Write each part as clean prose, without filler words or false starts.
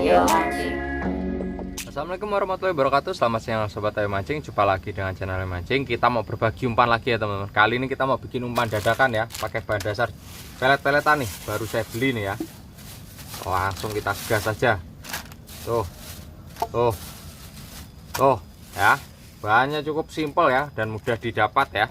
Ayo Mancing. Assalamualaikum warahmatullahi wabarakatuh. Selamat siang sobat Ayo Mancing. Jumpa lagi dengan channel Ayo Mancing. Kita mau berbagi umpan lagi ya teman-teman. Kali ini kita mau bikin umpan dadakan ya, pakai bahan dasar pelet-peletan nih. Baru saya beli nih ya. Langsung kita gas aja. Tuh ya. Bahannya cukup simpel ya dan mudah didapat ya.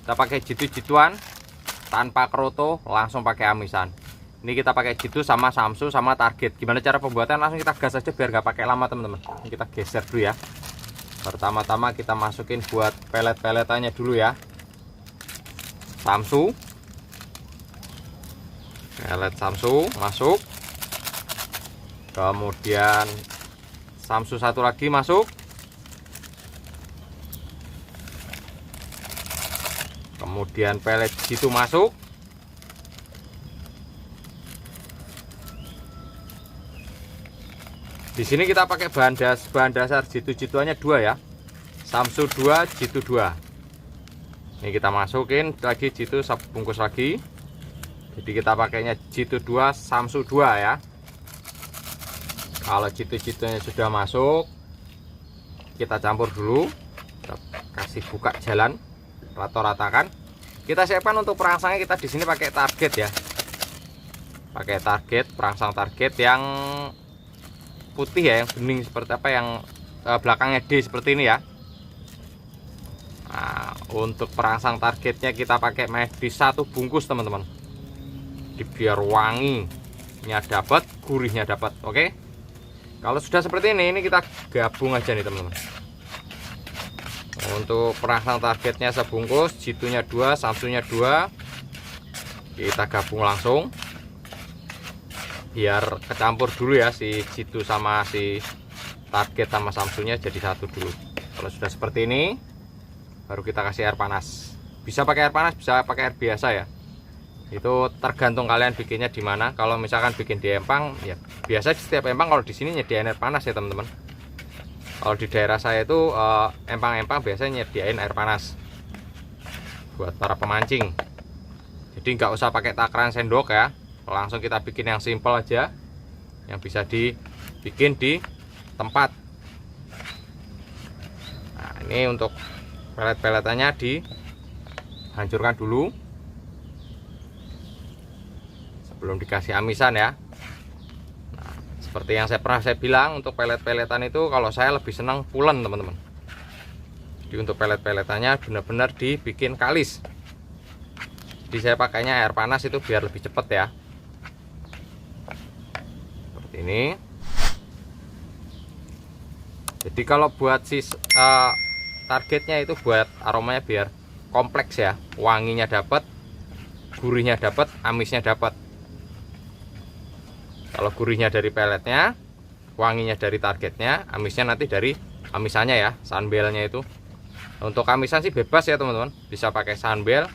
Kita pakai jitu-jituan tanpa keroto, langsung pakai amisan. Ini kita pakai jitu sama samsu sama target. Gimana cara pembuatan? Langsung kita gas aja biar nggak pakai lama teman-teman. Kita geser dulu ya. Pertama-tama kita masukin buat pelet-peletannya dulu ya. Samsu, pelet samsu masuk. Kemudian samsu satu lagi masuk. Kemudian pelet jitu masuk. Di sini kita pakai bahan dasar jitu-jituannya 2 ya. Samsu 2, jitu 2. Ini kita masukin lagi jitu sebungkus lagi. Jadi kita pakainya jitu 2, samsu 2 ya. Kalau jitu-jitunya sudah masuk, kita campur dulu. Kita kasih buka jalan, rata-ratakan. Kita siapkan untuk perangsangnya, kita di sini pakai target ya. Pakai target, perangsang target yang putih ya, yang bening seperti apa, yang belakangnya D seperti ini ya. Nah, untuk perangsang targetnya kita pakai medis 1 bungkus teman-teman. Biar wanginya dapat, gurihnya dapat. Oke. Kalau sudah seperti ini kita gabung aja nih teman-teman. Untuk perangsang targetnya sebungkus, jitunya 2, samsunya 2. Kita gabung langsung. Biar kecampur dulu ya si jitu sama si target sama samsunya jadi satu dulu. Kalau sudah seperti ini baru kita kasih air panas. Bisa pakai air panas, bisa pakai air biasa ya. Itu tergantung kalian bikinnya di mana. Kalau misalkan bikin di empang ya biasa di setiap empang, kalau di sini nyediain air panas ya teman-teman. Kalau di daerah saya itu empang-empang biasanya nyediain air panas buat para pemancing. Jadi nggak usah pakai takaran sendok ya. Langsung kita bikin yang simple aja, yang bisa dibikin di tempat. Nah, ini untuk pelet-peletannya dihancurkan dulu sebelum dikasih amisan ya. Nah, seperti yang pernah saya bilang, untuk pelet-peletan itu kalau saya lebih senang pulen teman-teman. Jadi untuk pelet-peletannya benar-benar dibikin kalis. Jadi saya pakainya air panas itu biar lebih cepat ya. Ini jadi kalau buat si targetnya itu buat aromanya biar kompleks ya, wanginya dapat, gurihnya dapat, amisnya dapat. Kalau gurihnya dari peletnya, wanginya dari targetnya, amisnya nanti dari amisannya ya, sunbelnya itu. Untuk amisan sih bebas ya teman-teman, bisa pakai sunbel,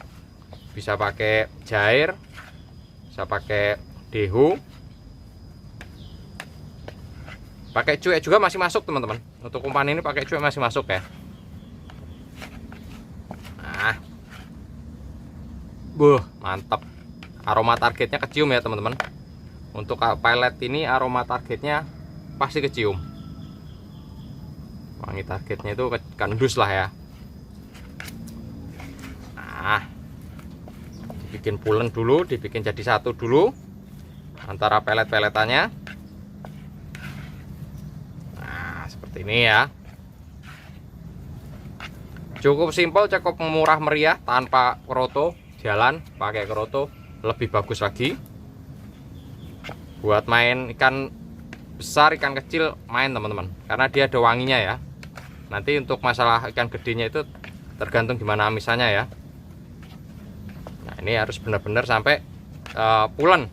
bisa pakai jair, bisa pakai dehu. Pakai cuek juga masih masuk teman-teman. Untuk umpan ini pakai cuek masih masuk ya. Nah, mantap. Aroma targetnya kecium ya teman-teman. Untuk pelet ini aroma targetnya pasti kecium. Wangi targetnya itu kandus lah ya. Nah, dibikin pulen dulu, dibikin jadi satu dulu antara pelet-peletannya. Ini ya, cukup simpel, cukup murah meriah, tanpa keroto. Jalan pakai keroto lebih bagus lagi. Buat main ikan besar, ikan kecil main teman-teman, karena dia ada wanginya ya. Nanti untuk masalah ikan gedenya itu tergantung gimana amisannya ya. Nah, ini harus benar-benar sampai pulen.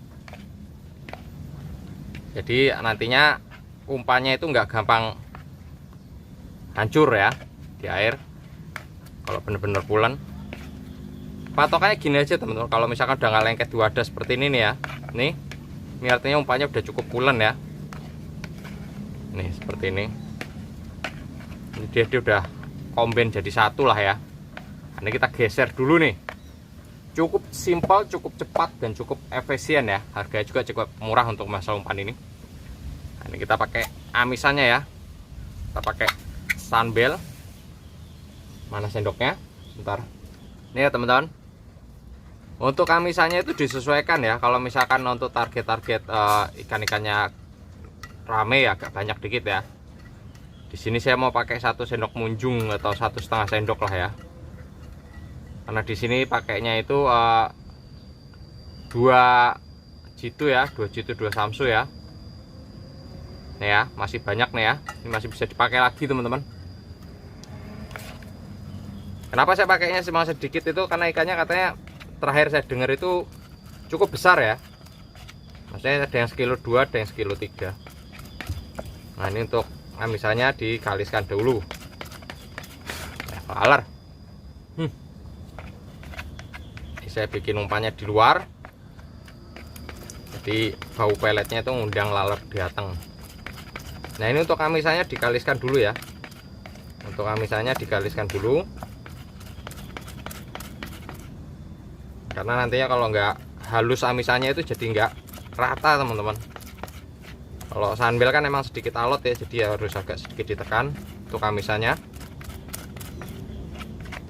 Jadi nantinya umpannya itu nggak gampang hancur ya di air. Kalau bener-bener pulen, patokannya gini aja teman-teman. Kalau misalkan udah nggak lengket di wadah seperti ini nih ya, nih ini artinya umpannya udah cukup pulen ya. Nih seperti ini dia udah combine jadi satu lah ya. Ini kita geser dulu nih. Cukup simpel, cukup cepat, dan cukup efisien ya. Harganya juga cukup murah untuk masalah umpan ini. Nah, Ini kita pakai amisannya ya. Kita pakai sunbel. Mana sendoknya? Bentar. Ini ya teman-teman. Untuk amisannya itu disesuaikan ya. Kalau misalkan untuk target-target ikan-ikannya rame ya, agak banyak dikit ya. Di sini saya mau pakai 1 sendok munjung atau 1,5 sendok lah ya. Karena di sini pakainya itu 2 jitu ya, 2 jitu 2 samsu ya. Nih ya, masih banyak nih ya. Ini masih bisa dipakai lagi teman-teman. Kenapa saya pakainya cuma sedikit itu? Karena ikannya katanya terakhir saya dengar itu cukup besar ya. Maksudnya ada yang sekilo 2, ada yang sekilo 3. Nah ini untuk misalnya dikaliskan dulu. Laler. Saya bikin umpannya di luar. Jadi bau peletnya itu ngundang laler di ateng. Nah ini untuk amisannya dikaliskan dulu ya. Untuk amisannya dikaliskan dulu. Karena nantinya kalau nggak halus amisannya itu jadi nggak rata teman-teman. Kalau sunbel kan emang sedikit alot ya, jadi harus agak sedikit ditekan untuk amisannya.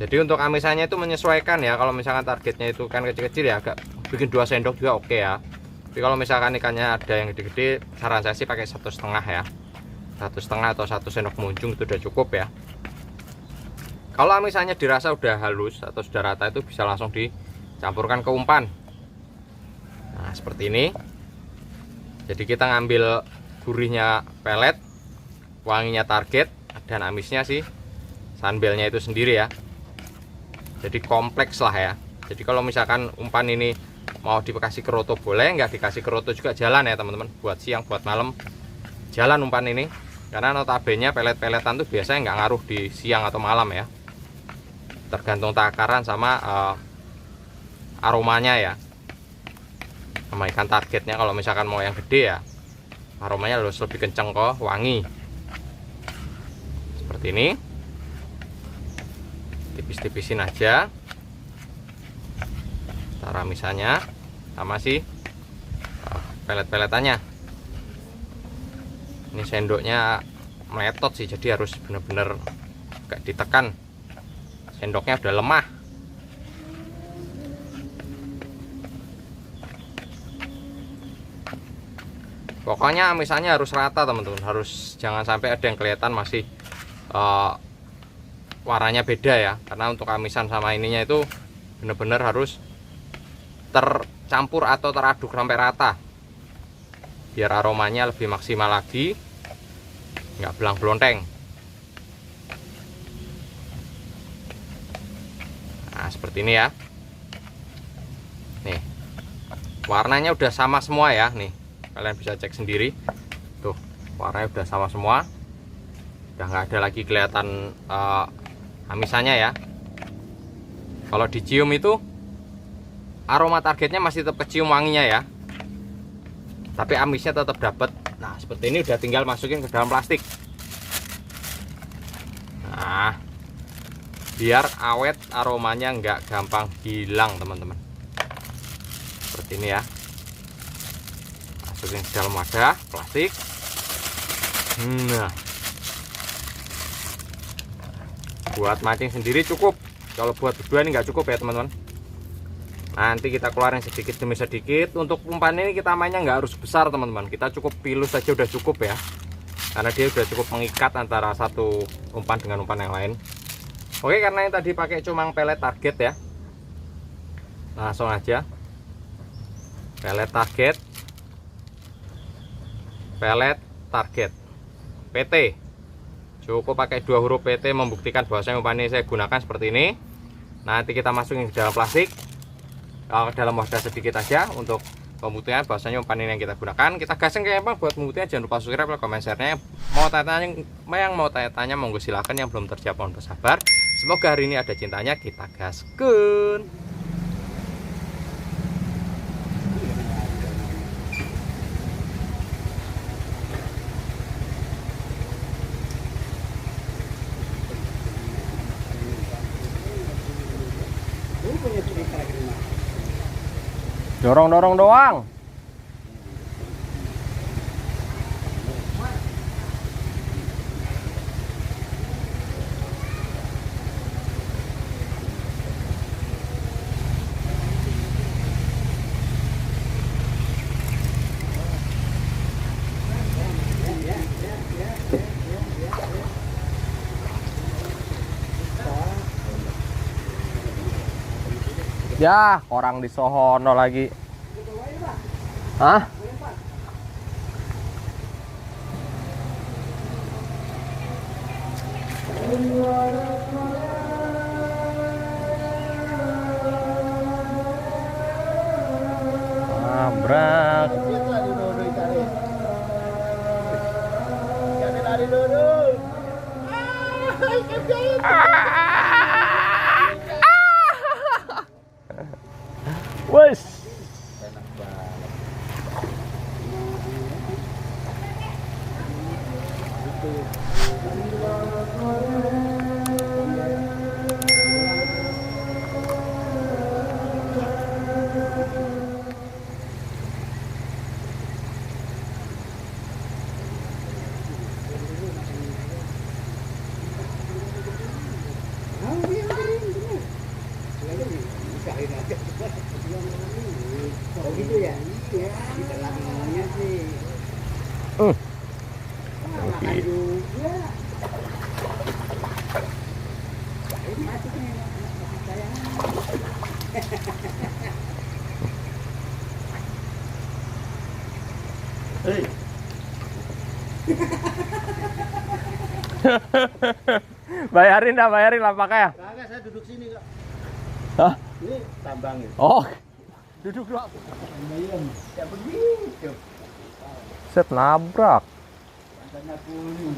Jadi untuk amisannya itu menyesuaikan ya. Kalau misalkan targetnya itu kan kecil-kecil ya, agak bikin 2 sendok juga oke ya. Tapi kalau misalkan ikannya ada yang gede-gede, saran saya sih pakai 1,5 ya. 1,5 atau 1 sendok munjung itu udah cukup ya. Kalau amisannya dirasa udah halus atau sudah rata, itu bisa langsung dicampurkan ke umpan. Nah seperti ini. Jadi kita ngambil gurihnya pelet, wanginya target, dan amisnya sih sunbelnya itu sendiri ya. Jadi kompleks lah ya. Jadi kalau misalkan umpan ini mau dikasih keroto boleh, nggak dikasih keroto juga jalan ya teman-teman. Buat siang, buat malam jalan umpan ini. Karena notabene pelet-peletan tuh biasanya nggak ngaruh di siang atau malam ya. Tergantung takaran sama aromanya ya. Sama ikan targetnya. Kalau misalkan mau yang gede ya, aromanya harus lebih kenceng kok, wangi. Seperti ini. Tipis-tipisin aja. Cara misalnya sama si pelet-peletannya. Ini sendoknya meletot sih, jadi harus bener-bener gak ditekan. Sendoknya udah lemah. Pokoknya misalnya harus rata teman-teman, harus jangan sampai ada yang kelihatan masih warnanya beda ya. Karena untuk amisan sama ininya itu bener-bener harus tercampur atau teraduk sampai rata, biar aromanya lebih maksimal lagi, nggak belang belonteng. Nah seperti ini ya. Nih warnanya udah sama semua ya. Nih kalian bisa cek sendiri tuh, warnanya udah sama semua, udah nggak ada lagi kelihatan amisannya ya. Kalau dicium itu aroma targetnya masih tetap kecium wanginya ya, tapi amisnya tetap dapat. Nah seperti ini udah tinggal masukin ke dalam plastik. Nah biar awet, aromanya nggak gampang hilang teman-teman. Seperti ini ya. Masukin ke dalam wadah plastik. Nah buat mancing sendiri cukup. Kalau buat berdua ini nggak cukup ya teman-teman. Nanti kita keluarin sedikit demi sedikit. Untuk umpan ini kita mainnya nggak harus besar teman-teman. Kita cukup pilus saja udah cukup ya. Karena dia udah cukup mengikat antara satu umpan dengan umpan yang lain. Oke, karena yang tadi pakai cuma pelet target ya. Langsung aja. Pelet target. Pelet target. PT. Cukup pakai 2 huruf PT membuktikan bahwasanya umpan ini saya gunakan seperti ini. Nanti kita masukin ke dalam plastik, ke dalam wadah sedikit aja untuk pembuktian bahwasanya umpan ini yang kita gunakan. Kita gasing kayak apa buat pembuktian. Jangan lupa subscribe, like, komen, share-nya. Mau tanya-tanya monggo silakan, yang belum terjawab mohon bersabar. Semoga hari ini ada cintanya, kita gaskun. Dorong-dorong doang. Ya, orang di sohono lagi. Hah? Nabrak. Wes. Oh gitu ya? Iya, di belakangnya sih. Makan juga. Ini masuknya sayang. Hei. Bayarin dah, bayarin lah pakai ya. Kagak, saya duduk sini kok. Hah? Ini tambangnya. Oh. Duduk dulu. Bayam. Ya begitu. Set nabrak. Tanya kuning.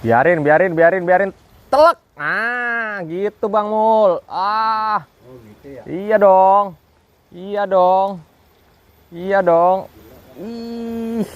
Biarin. Telek. Ah, gitu Bang Mul. Ah. Oh gitu ya. Iya dong. Iya dong. Ih.